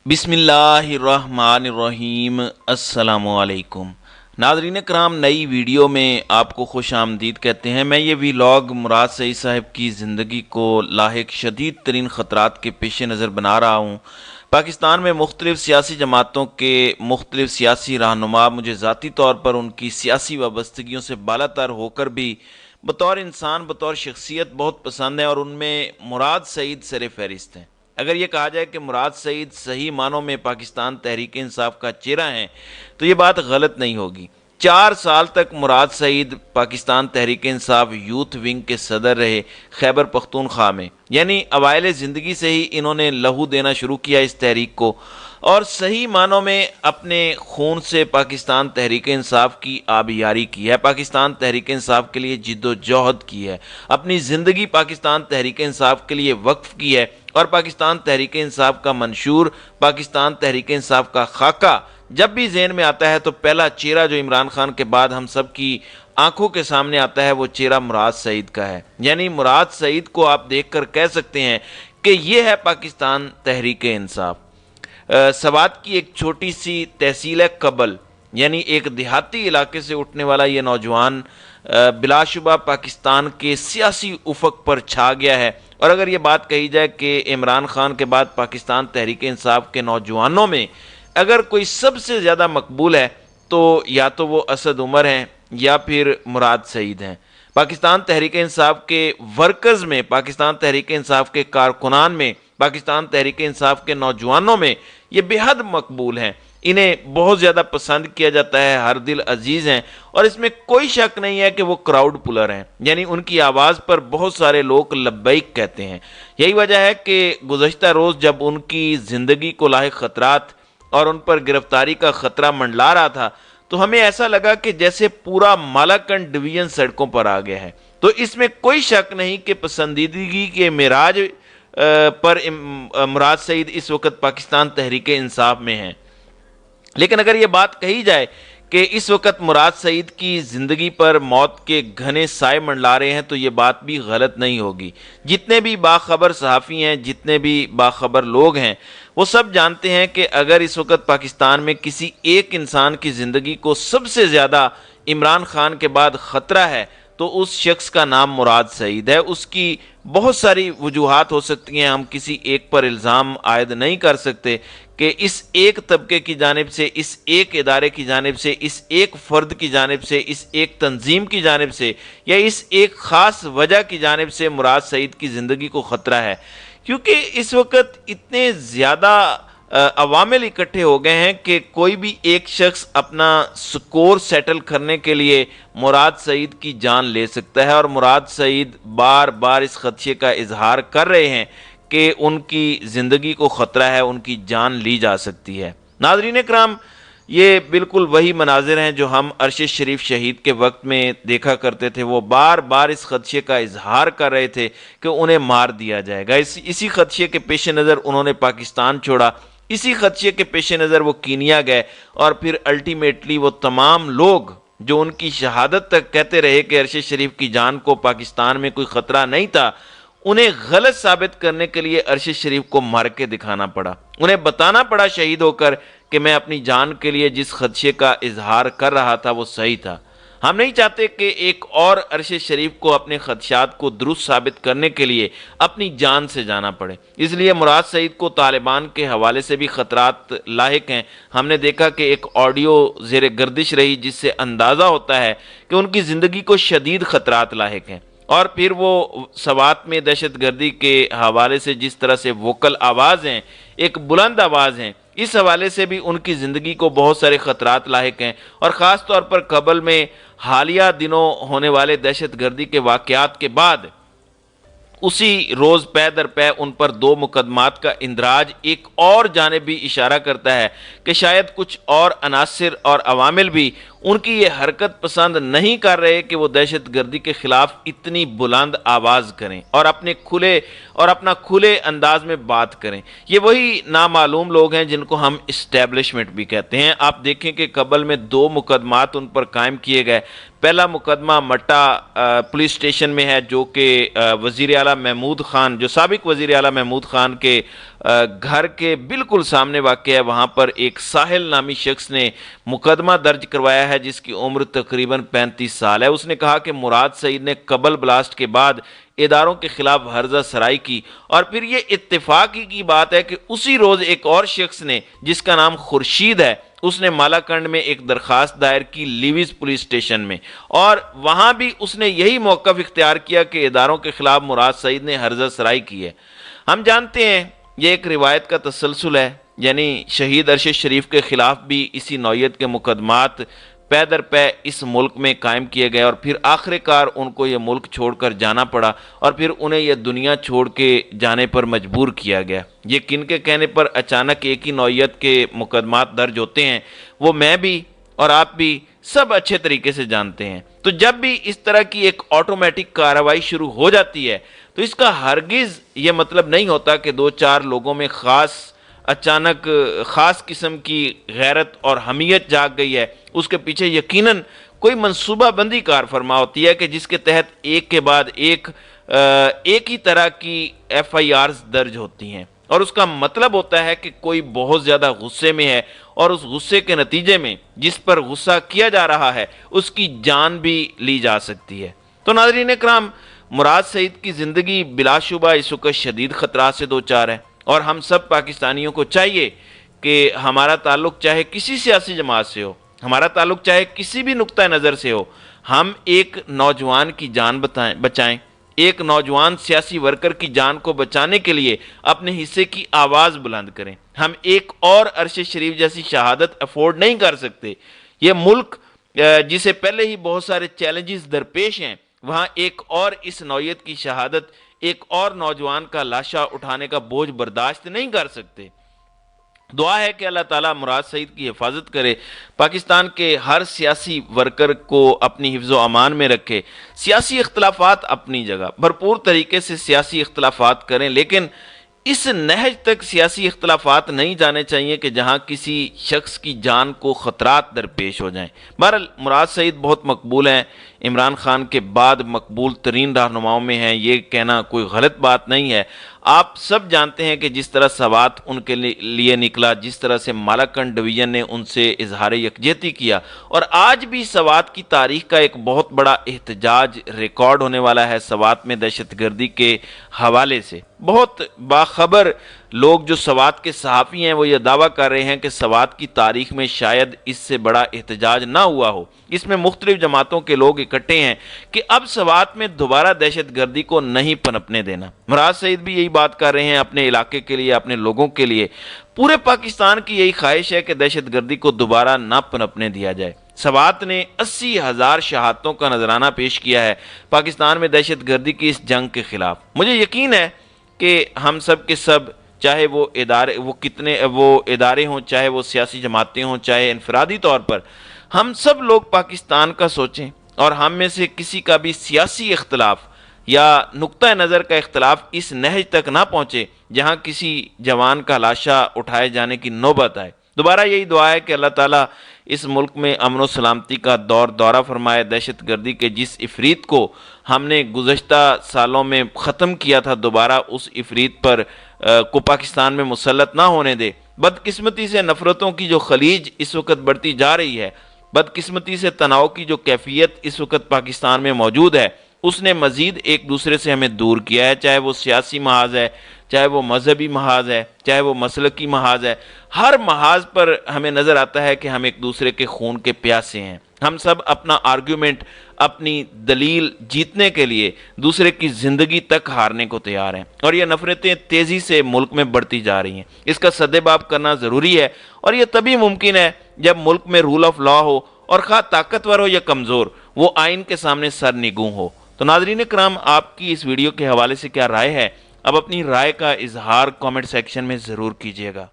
بسم اللہ الرحمن الرحیم۔ السلام علیکم ناظرین کرام، نئی ویڈیو میں آپ کو خوش آمدید کہتے ہیں۔ میں یہ ویلاگ مراد سعید صاحب کی زندگی کو لاحق شدید ترین خطرات کے پیش نظر بنا رہا ہوں۔ پاکستان میں مختلف سیاسی جماعتوں کے مختلف سیاسی رہنما مجھے ذاتی طور پر ان کی سیاسی وابستگیوں سے بالاتر ہو کر بھی بطور انسان، بطور شخصیت بہت پسند ہیں، اور ان میں مراد سعید سر فہرست ہیں۔ اگر یہ کہا جائے کہ مراد سعید صحیح معنوں میں پاکستان تحریک انصاف کا چہرہ ہیں تو یہ بات غلط نہیں ہوگی۔ 4 سال تک مراد سعید پاکستان تحریک انصاف یوتھ ونگ کے صدر رہے خیبر پختونخوا میں، یعنی اوائل زندگی سے ہی انہوں نے لہو دینا شروع کیا اس تحریک کو، اور صحیح معنوں میں اپنے خون سے پاکستان تحریک انصاف کی آبیاری کی ہے، پاکستان تحریک انصاف کے لیے جد و جہد کی ہے، اپنی زندگی پاکستان تحریک انصاف کے لیے وقف کی ہے، اور پاکستان تحریک انصاف کا منشور، پاکستان تحریک انصاف کا خاکہ جب بھی ذہن میں آتا ہے تو پہلا چہرہ جو عمران خان کے بعد ہم سب کی آنکھوں کے سامنے آتا ہے وہ چہرہ مراد سعید کا ہے۔ یعنی مراد سعید کو آپ دیکھ کر کہہ سکتے ہیں کہ یہ ہے پاکستان تحریک انصاف۔ سوات کی ایک چھوٹی سی تحصیل ہے قبل، یعنی ایک دیہاتی علاقے سے اٹھنے والا یہ نوجوان بلا شبہ پاکستان کے سیاسی افق پر چھا گیا ہے، اور اگر یہ بات کہی جائے کہ عمران خان کے بعد پاکستان تحریک انصاف کے نوجوانوں میں اگر کوئی سب سے زیادہ مقبول ہے تو یا تو وہ اسد عمر ہیں یا پھر مراد سعید ہیں۔ پاکستان تحریک انصاف کے ورکرز میں، پاکستان تحریک انصاف کے کارکنان میں، پاکستان تحریک انصاف کے نوجوانوں میں یہ بے حد مقبول ہیں، انہیں بہت زیادہ پسند کیا جاتا ہے، ہر دل عزیز ہیں، اور اس میں کوئی شک نہیں ہے کہ وہ کراؤڈ پلر ہیں، یعنی ان کی آواز پر بہت سارے لوگ لبیک کہتے ہیں۔ یہی وجہ ہے کہ گزشتہ روز جب ان کی زندگی کو لاحق خطرات اور ان پر گرفتاری کا خطرہ منڈلا رہا تھا تو ہمیں ایسا لگا کہ جیسے پورا مالاکنڈ ڈویژن سڑکوں پر آ گیا ہے۔ تو اس میں کوئی شک نہیں کہ پسندیدگی کے معراج پر مراد سعید اس وقت پاکستان تحریک انصاف میں ہیں۔ لیکن اگر یہ بات کہی جائے کہ اس وقت مراد سعید کی زندگی پر موت کے گھنے سائے منڈلا رہے ہیں تو یہ بات بھی غلط نہیں ہوگی۔ جتنے بھی باخبر صحافی ہیں، جتنے بھی باخبر لوگ ہیں، وہ سب جانتے ہیں کہ اگر اس وقت پاکستان میں کسی ایک انسان کی زندگی کو سب سے زیادہ عمران خان کے بعد خطرہ ہے تو اس شخص کا نام مراد سعید ہے۔ اس کی بہت ساری وجوہات ہو سکتی ہیں، ہم کسی ایک پر الزام عائد نہیں کر سکتے کہ اس ایک طبقے کی جانب سے، اس ایک ادارے کی جانب سے، اس ایک فرد کی جانب سے، اس ایک تنظیم کی جانب سے، یا اس ایک خاص وجہ کی جانب سے مراد سعید کی زندگی کو خطرہ ہے، کیونکہ اس وقت اتنے زیادہ عوامل اکٹھے ہو گئے ہیں کہ کوئی بھی ایک شخص اپنا سکور سیٹل کرنے کے لیے مراد سعید کی جان لے سکتا ہے، اور مراد سعید بار بار اس خدشے کا اظہار کر رہے ہیں کہ ان کی زندگی کو خطرہ ہے، ان کی جان لی جا سکتی ہے۔ ناظرین کرام، یہ بالکل وہی مناظر ہیں جو ہم ارشد شریف شہید کے وقت میں دیکھا کرتے تھے۔ وہ بار بار اس خدشے کا اظہار کر رہے تھے کہ انہیں مار دیا جائے گا۔ اسی خدشے کے پیش نظر انہوں نے پاکستان چھوڑا، اسی خدشے کے پیش نظر وہ کینیا گئے، اور پھر الٹیمیٹلی وہ تمام لوگ جو ان کی شہادت تک کہتے رہے کہ ارشد شریف کی جان کو پاکستان میں کوئی خطرہ نہیں تھا، انہیں غلط ثابت کرنے کے لیے ارشد شریف کو مار کے دکھانا پڑا، انہیں بتانا پڑا شہید ہو کر کہ میں اپنی جان کے لیے جس خدشے کا اظہار کر رہا تھا وہ صحیح تھا۔ ہم نہیں چاہتے کہ ایک اور ارشد شریف کو اپنے خدشات کو درست ثابت کرنے کے لیے اپنی جان سے جانا پڑے، اس لیے مراد سعید کو طالبان کے حوالے سے بھی خطرات لاحق ہیں۔ ہم نے دیکھا کہ ایک آڈیو زیر گردش رہی جس سے اندازہ ہوتا ہے کہ ان کی زندگی کو شدید خطرات لاحق ہیں، اور پھر وہ سوات میں دہشت گردی کے حوالے سے جس طرح سے ووکل آواز ہیں، ایک بلند آواز ہیں، اس حوالے سے بھی ان کی زندگی کو بہت سارے خطرات لاحق ہیں، اور خاص طور پر قبل میں حالیہ دنوں ہونے والے دہشت گردی کے واقعات کے بعد اسی روز پے در پے ان پر 2 مقدمات کا اندراج ایک اور جانب بھی اشارہ کرتا ہے کہ شاید کچھ اور عناصر اور عوامل بھی ان کی یہ حرکت پسند نہیں کر رہے کہ وہ دہشت گردی کے خلاف اتنی بلند آواز کریں اور اپنا کھلے انداز میں بات کریں۔ یہ وہی نامعلوم لوگ ہیں جن کو ہم اسٹیبلشمنٹ بھی کہتے ہیں۔ آپ دیکھیں کہ قبل میں 2 مقدمات ان پر قائم کیے گئے۔ پہلا مقدمہ مٹا پولیس اسٹیشن میں ہے جو کہ وزیر اعلیٰ محمود خان، جو سابق وزیر اعلیٰ محمود خان کے گھر کے بالکل سامنے واقع ہے، وہاں پر ایک ساحل نامی شخص نے مقدمہ درج کروایا ہے جس کی عمر تقریباً 35 سال ہے۔ اس نے کہا کہ مراد سعید نے قبل بلاسٹ کے بعد اداروں کے خلاف ہرزہ سرائی کی، اور پھر یہ اتفاقی کی بات ہے کہ اسی روز ایک اور شخص نے جس کا نام خورشید ہے، اس نے مالاکنڈ میں ایک درخواست دائر کی لیویز پولیس اسٹیشن میں، اور وہاں بھی اس نے یہی موقف اختیار کیا کہ اداروں کے خلاف مراد سعید نے ہرزہ سرائی کی ہے۔ ہم جانتے ہیں یہ ایک روایت کا تسلسل ہے، یعنی شہید ارشد شریف کے خلاف بھی اسی نوعیت کے مقدمات پے در پے اس ملک میں قائم کیے گئے، اور پھر آخر کار ان کو یہ ملک چھوڑ کر جانا پڑا، اور پھر انہیں یہ دنیا چھوڑ کے جانے پر مجبور کیا گیا۔ یہ کن کے کہنے پر اچانک ایک ہی نوعیت کے مقدمات درج ہوتے ہیں، وہ میں بھی اور آپ بھی سب اچھے طریقے سے جانتے ہیں۔ تو جب بھی اس طرح کی ایک آٹومیٹک کارروائی شروع ہو جاتی ہے تو اس کا ہرگز یہ مطلب نہیں ہوتا کہ دو چار لوگوں میں اچانک خاص قسم کی غیرت اور حمیت جاگ گئی ہے۔ اس کے پیچھے یقیناً کوئی منصوبہ بندی کار فرما ہوتی ہے کہ جس کے تحت ایک کے بعد ایک ہی طرح کی ایف آئی آرز درج ہوتی ہیں، اور اس کا مطلب ہوتا ہے کہ کوئی بہت زیادہ غصے میں ہے، اور اس غصے کے نتیجے میں جس پر غصہ کیا جا رہا ہے اس کی جان بھی لی جا سکتی ہے۔ تو ناظرین اکرام، مراد سعید کی زندگی بلا شبہ اس وقت شدید خطرات سے دوچار ہے، اور ہم سب پاکستانیوں کو چاہیے کہ ہمارا تعلق چاہے کسی سیاسی جماعت سے ہو، ہمارا تعلق چاہے کسی بھی نقطہ نظر سے ہو، ہم ایک نوجوان کی جان بچائیں، ایک نوجوان سیاسی ورکر کی جان کو بچانے کے لیے اپنے حصے کی آواز بلند کریں۔ ہم ایک اور ارشد شریف جیسی شہادت افورڈ نہیں کر سکتے۔ یہ ملک جسے پہلے ہی بہت سارے چیلنجز درپیش ہیں، وہاں ایک اور اس نوعیت کی شہادت ایک اور نوجوان کا لاشا اٹھانے کا بوجھ برداشت نہیں کر سکتے۔ دعا ہے کہ اللہ تعالیٰ مراد سعید کی حفاظت کرے، پاکستان کے ہر سیاسی ورکر کو اپنی حفظ و امان میں رکھے۔ سیاسی اختلافات اپنی جگہ، بھرپور طریقے سے سیاسی اختلافات کریں، لیکن اس نہج تک سیاسی اختلافات نہیں جانے چاہیے کہ جہاں کسی شخص کی جان کو خطرات درپیش ہو جائیں۔ بہرحال مراد سعید بہت مقبول ہیں، عمران خان کے بعد مقبول ترین رہنماؤں میں ہیں، یہ کہنا کوئی غلط بات نہیں ہے۔ آپ سب جانتے ہیں کہ جس طرح سوات ان کے لیے نکلا، جس طرح سے مالاکنڈ ڈویژن نے ان سے اظہار یکجہتی کیا، اور آج بھی سوات کی تاریخ کا ایک بہت بڑا احتجاج ریکارڈ ہونے والا ہے سوات میں دہشت گردی کے حوالے سے۔ بہت باخبر لوگ جو سوات کے صحافی ہیں وہ یہ دعویٰ کر رہے ہیں کہ سوات کی تاریخ میں شاید اس سے بڑا احتجاج نہ ہوا ہو۔ اس میں مختلف جماعتوں کے لوگ اکٹھے ہیں کہ اب سوات میں دوبارہ دہشت گردی کو نہیں پنپنے دینا۔ مراد سعید بھی یہی بات کر رہے ہیں اپنے علاقے کے لیے، اپنے لوگوں کے لیے۔ پورے پاکستان کی یہی خواہش ہے کہ دہشت گردی کو دوبارہ نہ پنپنے دیا جائے۔ سوات نے 80,000 شہادتوں کا نذرانہ پیش کیا ہے پاکستان میں دہشت گردی کی اس جنگ کے خلاف۔ مجھے یقین ہے کہ ہم سب کے سب، چاہے وہ ادارے ہوں، چاہے وہ سیاسی جماعتیں ہوں، چاہے انفرادی طور پر، ہم سب لوگ پاکستان کا سوچیں، اور ہم میں سے کسی کا بھی سیاسی اختلاف یا نقطہ نظر کا اختلاف اس نہج تک نہ پہنچے جہاں کسی جوان کا لاشا اٹھائے جانے کی نوبت آئے۔ دوبارہ یہی دعا ہے کہ اللہ تعالیٰ اس ملک میں امن و سلامتی کا دورہ فرمائے۔ دہشت گردی کے جس عفریت کو ہم نے گزشتہ سالوں میں ختم کیا تھا، دوبارہ اس عفریت کو پاکستان میں مسلط نہ ہونے دے۔ بدقسمتی سے نفرتوں کی جو خلیج اس وقت بڑھتی جا رہی ہے، بدقسمتی سے تناؤ کی جو کیفیت اس وقت پاکستان میں موجود ہے، اس نے مزید ایک دوسرے سے ہمیں دور کیا ہے، چاہے وہ سیاسی محاذ ہے، چاہے وہ مذہبی محاذ ہے، چاہے وہ مسلکی محاذ ہے۔ ہر محاذ پر ہمیں نظر آتا ہے کہ ہم ایک دوسرے کے خون کے پیاسے ہیں۔ ہم سب اپنا آرگیومنٹ، اپنی دلیل جیتنے کے لیے دوسرے کی زندگی تک ہارنے کو تیار ہیں، اور یہ نفرتیں تیزی سے ملک میں بڑھتی جا رہی ہیں۔ اس کا سدباب کرنا ضروری ہے، اور یہ تبھی ممکن ہے جب ملک میں رول آف لا ہو، اور خواہ طاقتور ہو یا کمزور، وہ آئین کے سامنے سر نگوں ہو۔ تو ناظرین کرام، آپ کی اس ویڈیو کے حوالے سے کیا رائے ہے؟ اب اپنی رائے کا اظہار کامنٹ سیکشن میں ضرور کیجیے گا۔